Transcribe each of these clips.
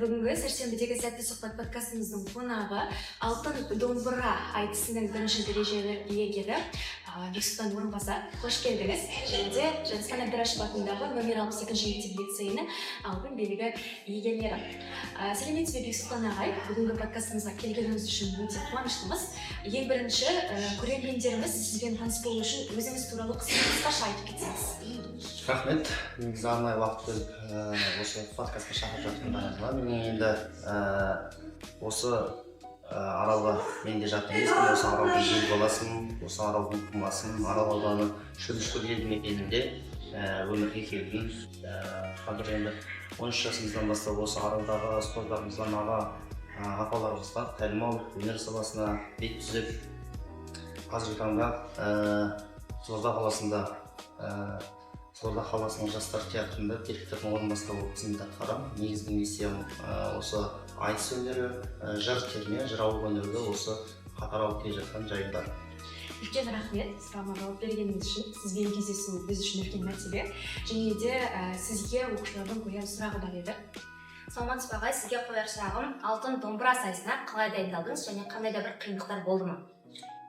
бүгінгі сәрсенбідегі сәтті сұхбат подкастымыздың қонағы алтын домбыра айтысының бірінші дәрежелі иегері Бексұлтан Орынбасар. Қош келдіңіз. Және Жарасхан Әбдірашев атындағы номер 62-ші мектеп лицейінің алтын белгі иегерлері. Сәлеметсіз бе, Бексұлтан ағай? Бүгінгі подкастымызға келгеніңіз үшін өте қуаныштымыз. Ең бірінші көрермендеріміз сізбен таныс болу үшін өзіңіз туралы қысқаша айтып кетсеңіз. Рахмет. Негізі арнайы уақыт бөліп осы подкастқа шақырып жатқандарыңызға. Мен енді осы аралға мен де жат емеспін. Осы аралдың ел баласымын, осы аралдың тумасымын. Арал ауданы Шөдішкөл елді мекенінде өмірге келген. Қазір енді 13 жасымыздан бастап осы аралдағы спортшыларымыздан апаларымызға тәлім алып, өнер саласына бет түзеп, қазіргі таңда Қызылорда қаласының жастар театрында директордың орынбасары болып қызмет атқарамын. Негізгі миссиям осы айтыс өнері, жыр терме, жырау өнері осы қатар алып келе жатқан жайында. Үлкен рахмет сұрағыма жауап бергеніңіз үшін. Сізбен кездесу біз үшін үлкен мәртебе. Және де сізге оқушылардың қояр сұрағы бар еді. Саламатсыз ба ағай, сізге қояр сұрағым, алтын домбыра сайысына қалай дайындалдыңыз және қандай да бір қиындықтар болды ма?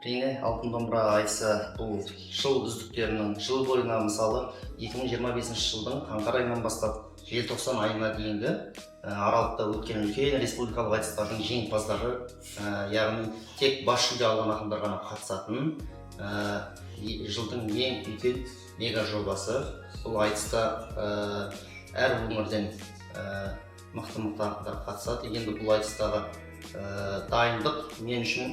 Әрине, алтын домбыра айтысы бұл жыл үздіктерінің жыл бойына, мысалы 2025 жылдың қаңтар айынан бастап желтоқсан айына дейінгі аралықта өткен үлкен республикалық айтыстардың жеңімпаздары, яғни тек бас жүлде алған ақындар ғана қатысатын жылдың ең үлкен мега жобасы. Бұл айтыста әр өңірден мықты ақындар қатысады. Енді бұл айтыстағы дайындық мен үшін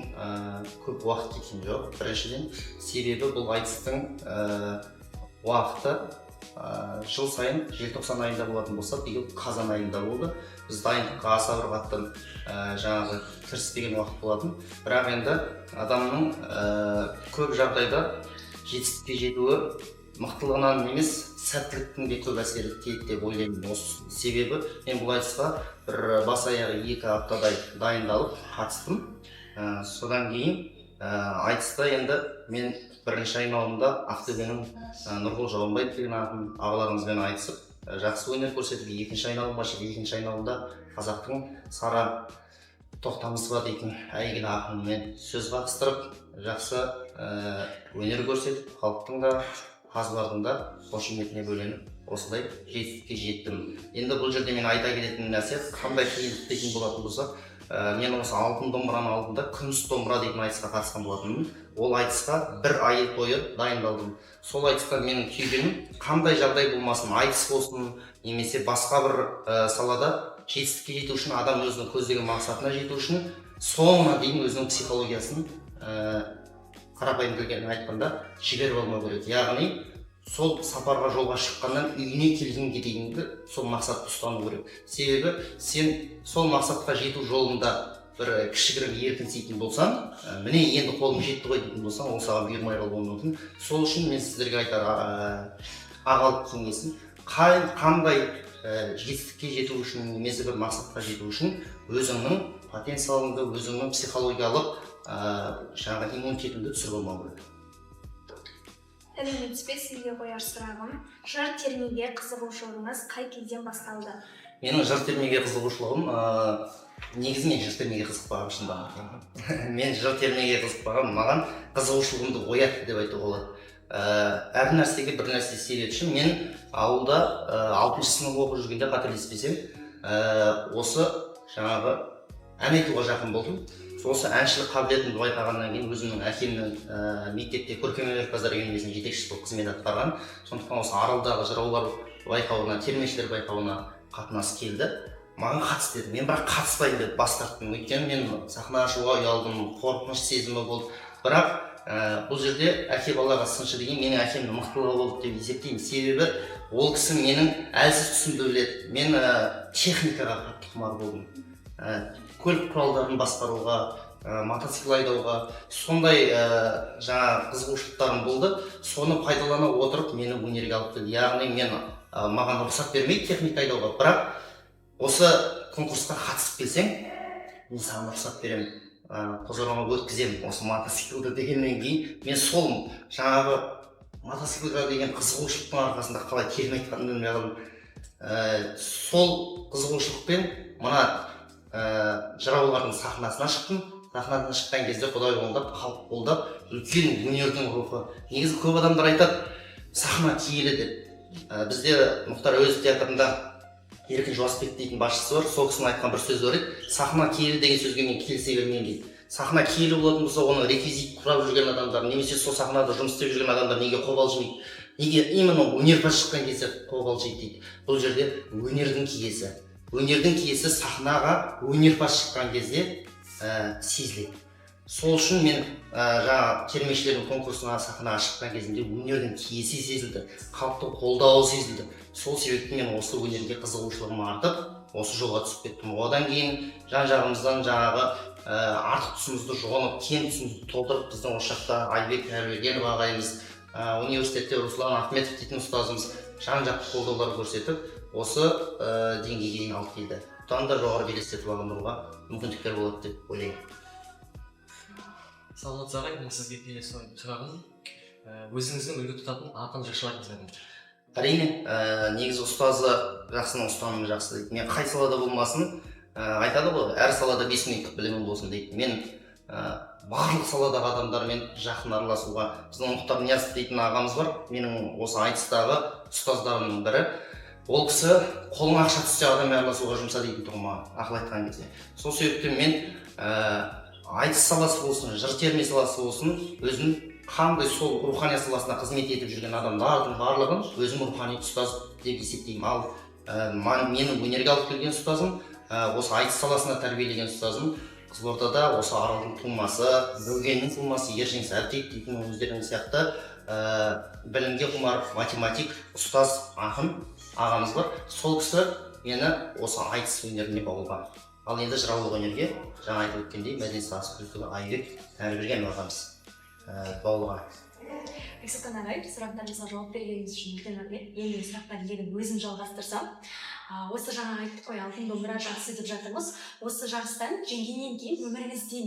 көп уақыт кеткен жоқ. Біріншіден, себебі бұл айтыстың уақыты жыл сайын желтоқсан айында болатын болса, биыл қазан айында болды. Біз дайындыққа аса бір қатты кіріспеген уақыт болатын. Бірақ енді адамның көп жағдайда жетістікке жетуі мықтылығынан емес, сәттіліктің де көп әсер етеді деп ойлаймын. Осы себебі мен бұл айтысқа бір бас аяғы 2 аптадай дайындалып қатыстым. Содан кейін айтыста енді мен бірінші айналымда Ақтөбенің Нұрғұл Жауынбаев деген ағаларымызбен айтысып, жақсы өнер көрсетіп, екінші айналымға шығып, екінші айналымда қазақтың Сара Тоқтамысова дейтін әйгілі ақынмен сөз қатыстырып, жақсы өнер көрсетіп, халықтың да қазылардың да қошеметіне бөленіп, осылай жетістікке жеттім. Енді бұл жерде мен айта кететін нәрсе, қандай қиындық дейтін болатын болса, мен осы алтын домбыраның алдында күміс домбыра дейтін айтысқа қатысқан болатынмын. Ол айтысқа бір ай бойы дайындалдым. Сол айтысқа менің түйгенім, қандай жағдай болмасын, айтыс болсын, немесе басқа бір салада жетістікке жету үшін, адам өзінің көздеген мақсатына жету үшін соңына дейін өзінің психологиясын қарапайым тілмен айтқанда жіберіп алмау керек. Яғни сол сапарға жолға шыққаннан үйіне келгенге дейінгі сол мақсатты ұстану керек. Себебі сен сол мақсатқа жету жолында бір кішігірім еркінсейтін болсаң, міне енді қолым жетті ғой дейтін болсаң, ол саған бұйырмай қалуы мүмкін. Сол үшін мен сіздерге айтар ағалық кеңесім, қандай жетістікке жету үшін, немесе бір мақсатқа жету үшін өзіңнің потенциалыңды, өзіңнің психологиялық иммунитетіңді түсіріп алмау керек. Сәлеметсіз бе, сізге қояр сұрағым, жыр термеге қызығушылығыңыз қай кезден басталды? Менің жыр термеге қызығушылығым, негізі мен жыр термеге қызықпағым шындығын. Мен жыр термеге қызықпағым, маған қызығушылығымды оятты деп айтуға болады. Әр нәрсеге бір нәрсе себепші. Мен ауылда 6-шы сынып оқып жүргенде, қателеспесем, осы ән айтуға жақын болдым. Осы әншілік қабілетімді байқағаннан кейін өзімнің әкемнің мектепте көркемөнерпаздар үйірмесінің жетекшісі болып қызмет атқарған. Сондықтан осы аралдағы жыраулар байқауына, термешілер байқауына қатынасы келді. Маған қатыс деді. Мен бірақ қатыспайын деп бас тарттым. Өйткені мен сахна ашуға ұялдым, қорқыныш сезімі болды. Бірақ бұл жерде әке балаға сыншы деген менің әкемнің мықтылығы болды деп есептеймін. Себебі ол кісі менің әлсіз тұсымды біледі. Мен техникаға қатты құмар болдым. Көлік құралдарын басқаруға, мотоцикл айдауға сондай қызығушылықтарым болды. Соны пайдалана отырып мені өнерге алып келді. Яғни маған рұқсат бермейді техника айдауға, бірақ осы конкурсқа қатысып келсең, мен саған рұқсат беремін, қозғалма өткіземін осы мотоциклді дегеннен кейін мен сол мотоциклға деген қызығушылықтың арқасында қалай келмей айтқанын білмей қалдым. сол қызығушылықпен мына жыраулардың сахнасына шықтым. Сахнадан шыққан кезде Құдай қолдап, халық қолдап, үлкен өнердің рухы. Негізі көп адамдар айтады, сахна киелі деп. Бізде Мұхтар Әуезов театрында Еркін Жуасбек дейтін басшысы бар. Сол кісінің айтқан бір сөзі бар еді. Сахна киелі деген сөзге мен келісе бермеймін дейді. Сахна киелі болатын болса, оны реквизит құрап жүрген адамдар, немесе сол сахнада жұмыс істеп жүрген адамдар неге қобалжымайды? Неге именно өнерпаз шыққан кезде қобалжиды дейді. Бұл жерде өнердің киесі. Өнердің киесі сахнаға өнерпаз шыққан кезде сезіледі. Сол үшін мен жаңа термешілердің конкурсына сахнаға шыққан кезінде өнердің киесі сезілді, халықтың қолдауы сезілді. Сол себепті мен осы өнерге қызығушылығым артып, осы жолға түсіп кеттім. Одан кейін жан-жағымыздан жаңағы артық тұсымызды жоғалып, кем тұсымызды толтырып, біздің осы жақта Айбек Әрбергенов ағайымыз, университетте Руслан Ахметов дейтін ұстазымыз жан-жақты қолдаулар көрсетіп, осы деңгейге дейін алып келді. Бұдан да жоғары белестерді бағындыруға мүмкіндіктер болады деп ойлаймын. Саламат ағай, мен сізге келесі сұрағым, өзіңіздің үлгі тұтатын ақын жыршыларыңыз бар? Әрине, негізі ұстазы жақсының ұстанымы жақсы дейді. Мен қай салада болмасын, айтады ғой, әр салада 5 минуттық білімім болсын дейді. Мен барлық саладағы адамдармен жақын араласуға, біздің Мұхтар Ниязов дейтін ағамыз бар, менің осы айтыстағы ұстаздарымның бірі. Ол кісі қолың ақша түссе адаммен араласуға жұмса дейтін тұғыма ақыл айтқан кезде. Сол себептен мен айтыс саласы болсын, жыр терме саласы болсын, өзім қандай сол рухани саласына қызмет етіп жүрген адамдардың барлығын өзім рухани ұстаз деп есептеймін. Ал менің өнерге алып келген ұстазым, осы айтыс саласына тәрбиелеген ұстазым Қызылордада осы Аралдың тумасы, Бөгеннің тумасы Ержен Сәртек дейтін өздерің сияқты білімге құмар математик, ұстаз, ақын ағамыз бар. Сол кісі мені осы айтыс өнеріне баулыған. Ал енді жыраулық өнерге жаңа айтып өткендей мәдениет саласы үздігі Айбек Әрберген ағамыз баулыған. Бексұлтан ағай, сұрақтарыңызға жауап бергеніңіз үшін енді сұрақтар легін өзім жалғастырсам. Осы жаңа айттық қой, алтын домбыра жарысы деп жатырмыз. Осы жарыстан жеңгеннен кейін өміріңізде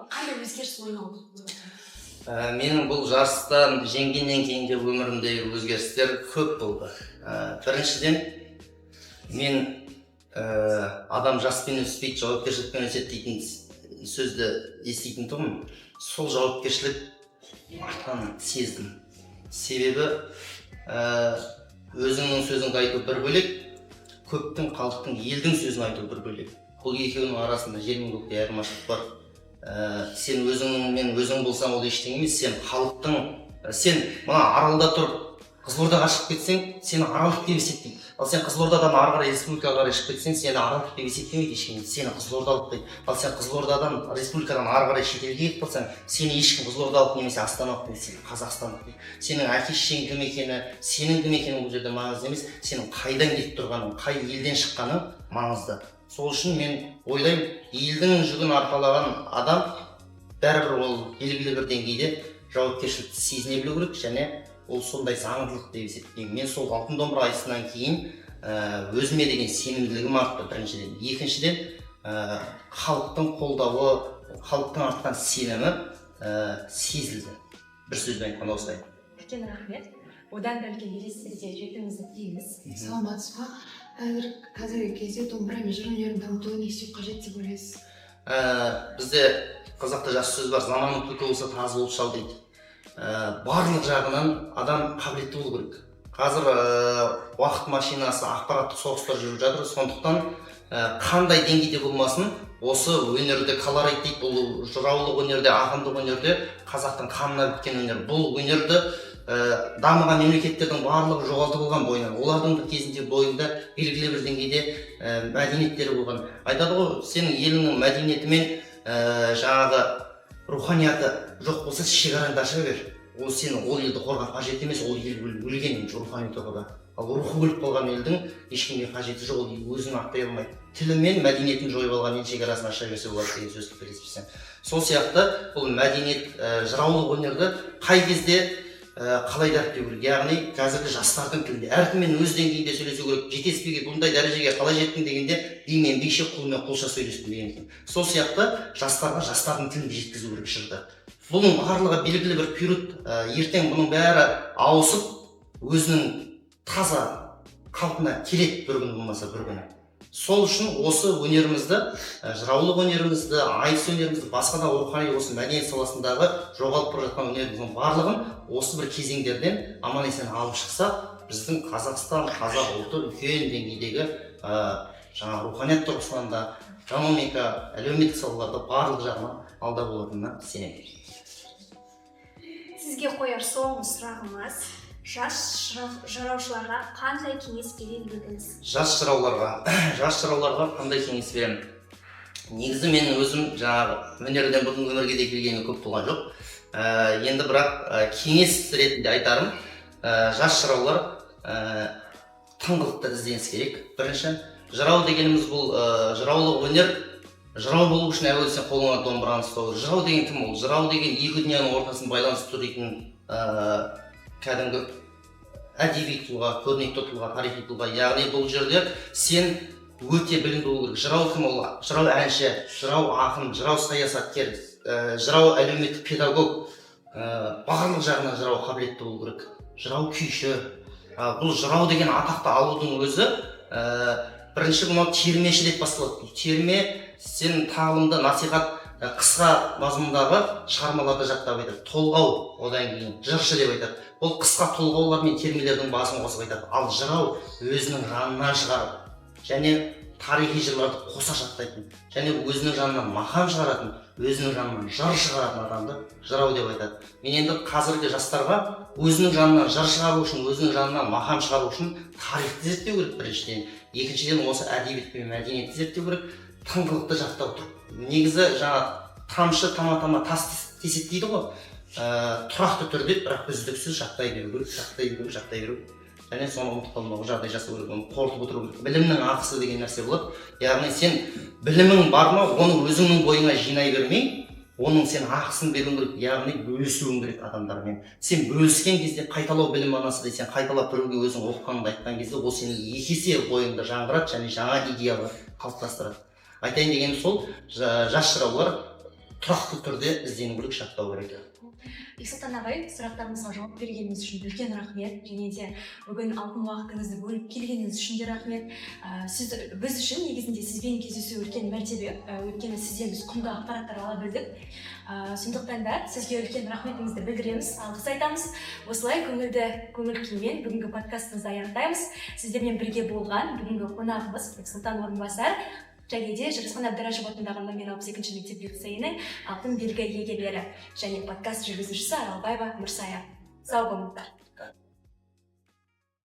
қандай өзгеріс орын алды? Менің бұл жарыстан жеңгеннен кейінгі өмірімдегі өзгерістер көп болды. Біріншіден, мен адам жаспен өспейді, жауапкершілікпен өседі дейтін сөзді еститін тұғым. Сол жауапкершілік артқан сездім. Себебі өзіңнің сөзіңді айту бір бөлек, көптің, халықтың, елдің сөзін айту бір бөлек. Бұл екеуінің арасында жер мен көктей айырмашылық бар. Сен өзіңмен өзің болсаң ол ештеңе емес, сен халықтың, сен мына Аралда тұрып Қызылордаға шығып кетсең, сені аралық деп есептейді. Ал сен Қызылордадан ары қарай республикаға қарай шығып кетсең, сені аралық деп есептемейді ешкім, сені қызылордалық дейді. Ал сен Қызылордадан республикадан ары қарай шетелге кетіп қалсаң, сені ешкім қызылордалық немесе астаналық дейді, сен қазақстандық дейді. Сенің әке-шешең кім екені, сенің кім екенің бұл жерде маңызды емес, сенің қайдан кетіп тұрғаның, қай елден шыққаның маңызды. Сол үшін мен ойлаймын, елдің жүгін арқалаған адам бәрібір ол белгілі бір деңгейде жауапкершілікті сезіне білу керек, және ол сондай заңдылық деп есептеймін. Мен сол алтын домбыра айтысынан кейін өзіме деген сенімділігім артты біріншіден. Екіншіден, халықтың қолдауы, халықтың артқан сенімі сезілді. Бір сөзбен айтқанда осылай. Үлкен рахмет. Одан да үлкен белестерге жетуіңізді тілейміз. Саламатсыз ба? Қазіргі кезде домбырамен жыр өнерін дамытуға не істеу қажет деп ойлайсыз? Бізде қазақта жақсы сөз бар, заманы түлкі болса тазы болып шал дейді. Барлық жағынан адам қабілетті болу керек. Қазір уақыт машинасы, ақпараттық соғыстар жүріп жатыр, сондықтан қандай деңгейде болмасын, осы өнерде колорит дейді, бұл жыраулық өнерде, ақындық өнерде қазақтың қанына біткен өнер. Бұл өнерді дамыған мемлекеттердің барлығы жоғалтып алған бойынан, олардың да кезінде бойында белгілі бір деңгейде мәдениеттері болған. Айтады ғой, сенің еліңнің мәдениеті мен жаңағы руханияты жоқ болса, шекараңды аша бер. Ол сені ол елді қорғап қажет емес, ол ел өлген рухани тұрғыда. Ал рухы өліп қалған елдің ешкімге қажеті жоқ, ол ел өзін ақтай алмайды. Тілі мен мәдениетін жойып алған ел шекарасын аша берсе болады деген сөзді келіспесем. Сол сияқты бұл мәдениет, жыраулық өнерді қай кезде қалай дәріптеу керек, яғни қазіргі жастардың тілінде әркіммен өз деңгейінде сөйлесу керек. Жетеспеге, бұндай дәрежеге қалай жеттің дегенде бимен биші, құлмен құлша сөйлестім деген екен. Сол сияқты жастарға жастардың тілінде жеткізу керек жырды. Бұның барлығы белгілі бір период, ертең бұның бәрі ауысып, өзінің таза қалпына келеді бір күні болмаса бір күні. Сол үшін осы өнерімізді, жыраулық өнерімізді, айтыс өнерімізді, басқа да рухани осы мәдениет саласындағы жоғалып бара жатқан өнеріміздің барлығын осы бір кезеңдерден аман есен алып шықсақ, біздің Қазақстан, қазақ ұлты үлкен деңгейдегі жаңа руханият тұрғысынан да, экономика, әлеуметтік салаларда барлық жағынан алда болатынына сенемін. Сізге қояр соңғы сұрағымыз, жас жыраушыларға қандай кеңес берер едіңіз? Жас жырауларға қандай кеңес беремін? Негізі мен өзім жаңағы өнерден бүгінгі өмірге де келгеніме көп болған жоқ. Енді бірақ кеңес ретінде айтарым, жас жыраулар тыңғылықты ізденіс керек. Бірінші, жырау дегеніміз бұл жыраулық өнер. Жырау болу үшін әуелі сен қолыңа домбыраны ұстау. Жырау деген кім ол? Жырау деген екі дүнияның ортасын байланыстыру дейтін кәдімгі әдеби тұлға, көрнекті тұлға, тарихи тұлға. Яғни бұл жерде сен өте білімді болу керек. Жырау кім ол? Жырау әнші, жырау ақын, жырау саясаткер, жырау әлеуметтік педагог, барлық жағынан жырау қабілетті болу керек. Жырау күйші. Бұл жырау деген атақты алудың өзі бірінші мынау термеші деп басталады. Терме сен тағылымды насихат қысқа мазмұндағы шығармаларды жаттап айтады. Толғау одан кейін жыршы деп айтады. Ол қысқа толғаулар мен термелердің басын қосып айтады. Ал жырау өзінің жанынан шығарып және тарихи жырларды қоса жаттайтын және өзінің жанынан мақам шығаратын, өзінің жанынан жыр шығаратын адамды жырау деп айтады. Мен енді қазіргі жастарға өзінің жанынан жыр шығару үшін, өзінің жанынан мақам шығару үшін тарихты зерттеу керек біріншіден. Екіншіден осы әдебиет пен мәдениетті зерттеу керек, тыңғылықты жаттау тұр. Негізі жаңа тамшы тама тас теседі дейді ғой. Тұрақты түрде бірақ үздіксіз жаттай беру керек. Және соны ұмытып қалмауға жағдай жасау керек, оны қорытып отыру керек. Білімнің ақысы деген нәрсе болады. Яғни сен білімің бар ма, оны өзіңнің бойыңа жинай бермей, оның сен ақысын беруің керек, яғни бөлісуің керек адамдармен. Сен бөліскен кезде қайталау білім анасы дейді, сен қайталап біреуге өзің оқығаныңды айтқан кезде ол сенің екі есе бойыңда жаңғырады және жаңа идеялар қалыптастырады. Айтайын дегенім сол, жас жыраулар тұрақты түрде іздену керек, жаттау керек. Бексұлтан ағай, сұрақтарымызға жауап бергеніңіз үшін үлкен рахмет. Және де бүгін алтын уақытыңызды бөліп келгеніңіз үшін де рахмет. Біз үшін негізінде сізбен кездесу үлкен мәртебе, өйткені сізден біз құнды ақпараттар ала білдік. Сондықтан да сізге үлкен рахметімізді білдіреміз, алғыс айтамыз. Осылай көңіл күймен бүгінгі подкастымызды аяқтаймыз. Сіздермен бірге болған бүгінгі қонағымыз Бексұлтан Орынбасар және де Жарасхан Әбдірашев атындағы номер 62 мектеп лицейінің алтын белгі иегерлері және подкаст жүргізушісі Аралбаева Мұрсая. Сау болыңыздар.